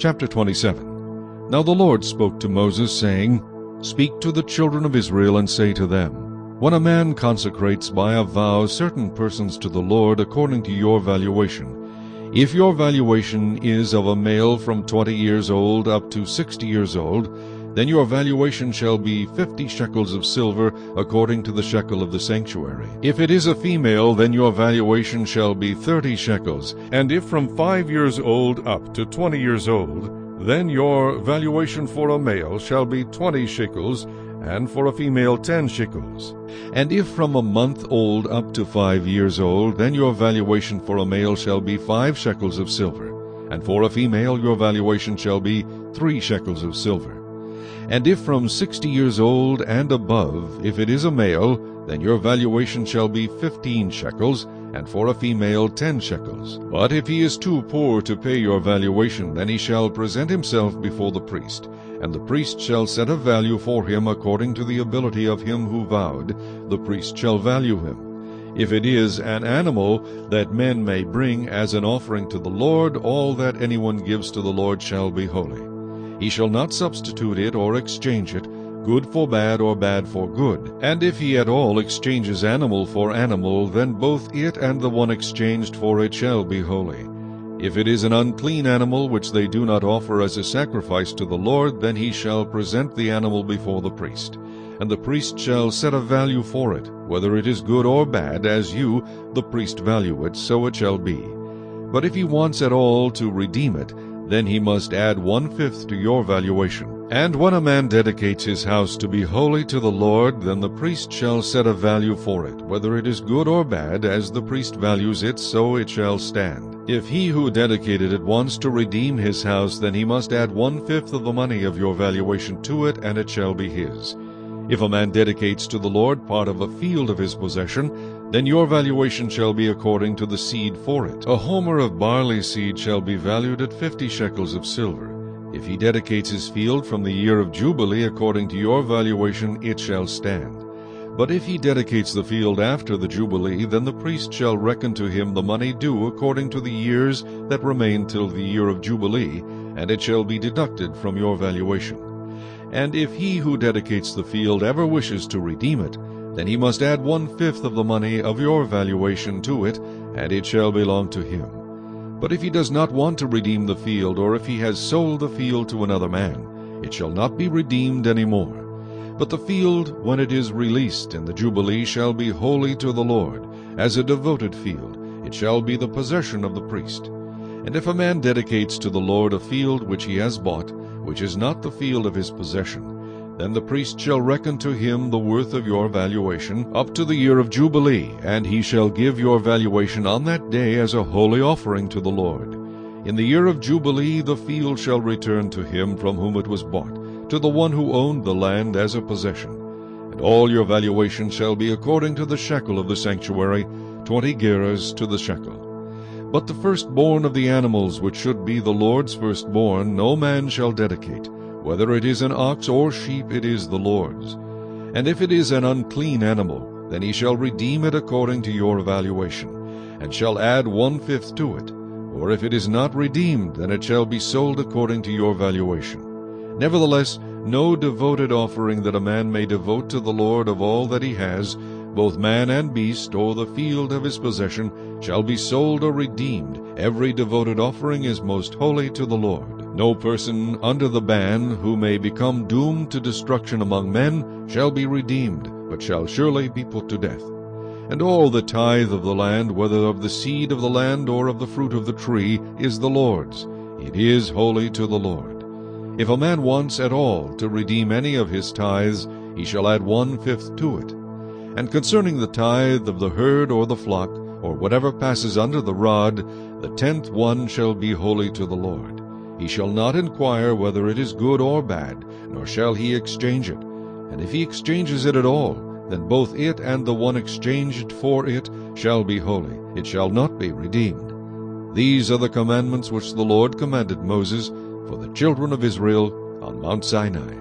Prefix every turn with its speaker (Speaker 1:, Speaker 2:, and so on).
Speaker 1: Chapter 27. Now the Lord spoke to Moses, saying, Speak to the children of Israel, and say to them, When a man consecrates by a vow certain persons to the Lord according to your valuation, if your valuation is of a male from 20 years old up to 60 years old, then your valuation shall be 50 shekels of silver, according to the shekel of the sanctuary. If it is a female, then your valuation shall be 30 shekels. And if from 5 years old up to 20 years old, then your valuation for a male shall be 20 shekels, and for a female 10 shekels. And if from a month old up to 5 years old, then your valuation for a male shall be 5 shekels of silver, and for a female your valuation shall be 3 shekels of silver. And if from 60 years old and above, if it is a male, then your valuation shall be 15 shekels, and for a female 10 shekels. But if he is too poor to pay your valuation, then he shall present himself before the priest, and the priest shall set a value for him according to the ability of him who vowed. The priest shall value him. If it is an animal that men may bring as an offering to the Lord, all that anyone gives to the Lord shall be holy. He shall not substitute it or exchange it, good for bad or bad for good. And if he at all exchanges animal for animal, then both it and the one exchanged for it shall be holy. If it is an unclean animal which they do not offer as a sacrifice to the Lord, then he shall present the animal before the priest. And the priest shall set a value for it, whether it is good or bad, as you, the priest, value it, so it shall be. But if he wants at all to redeem it, then he must add 1/5 to your valuation. And when a man dedicates his house to be holy to the Lord, then the priest shall set a value for it, whether it is good or bad, as the priest values it, so it shall stand. If he who dedicated it wants to redeem his house, then he must add 1/5 of the money of your valuation to it, and it shall be his. If a man dedicates to the Lord part of a field of his possession, then your valuation shall be according to the seed for it. A homer of barley seed shall be valued at 50 shekels of silver. If he dedicates his field from the year of Jubilee according to your valuation, it shall stand. But if he dedicates the field after the Jubilee, then the priest shall reckon to him the money due according to the years that remain till the year of Jubilee, and it shall be deducted from your valuation. And if he who dedicates the field ever wishes to redeem it, then he must add 1/5 of the money of your valuation to it, and it shall belong to him. But if he does not want to redeem the field, or if he has sold the field to another man, it shall not be redeemed any more. But the field, when it is released in the Jubilee, shall be holy to the Lord, as a devoted field. It shall be the possession of the priest. And if a man dedicates to the Lord a field which he has bought, which is not the field of his possession, then the priest shall reckon to him the worth of your valuation up to the year of Jubilee, and he shall give your valuation on that day as a holy offering to the Lord. In the year of Jubilee the field shall return to him from whom it was bought, to the one who owned the land as a possession. And all your valuation shall be according to the shekel of the sanctuary, 20 gerahs to the shekel. But the firstborn of the animals, which should be the Lord's firstborn, no man shall dedicate. Whether it is an ox or sheep, it is the Lord's. And if it is an unclean animal, then he shall redeem it according to your valuation, and shall add 1/5 to it. Or if it is not redeemed, then it shall be sold according to your valuation. Nevertheless, no devoted offering that a man may devote to the Lord of all that he has, both man and beast, or the field of his possession, shall be sold or redeemed. Every devoted offering is most holy to the Lord. No person under the ban who may become doomed to destruction among men shall be redeemed, but shall surely be put to death. And all the tithe of the land, whether of the seed of the land or of the fruit of the tree, is the Lord's. It is holy to the Lord. If a man wants at all to redeem any of his tithes, he shall add 1/5 to it. And concerning the tithe of the herd or the flock, or whatever passes under the rod, the 10th one shall be holy to the Lord. He shall not inquire whether it is good or bad, nor shall he exchange it. And if he exchanges it at all, then both it and the one exchanged for it shall be holy. It shall not be redeemed. These are the commandments which the Lord commanded Moses for the children of Israel on Mount Sinai.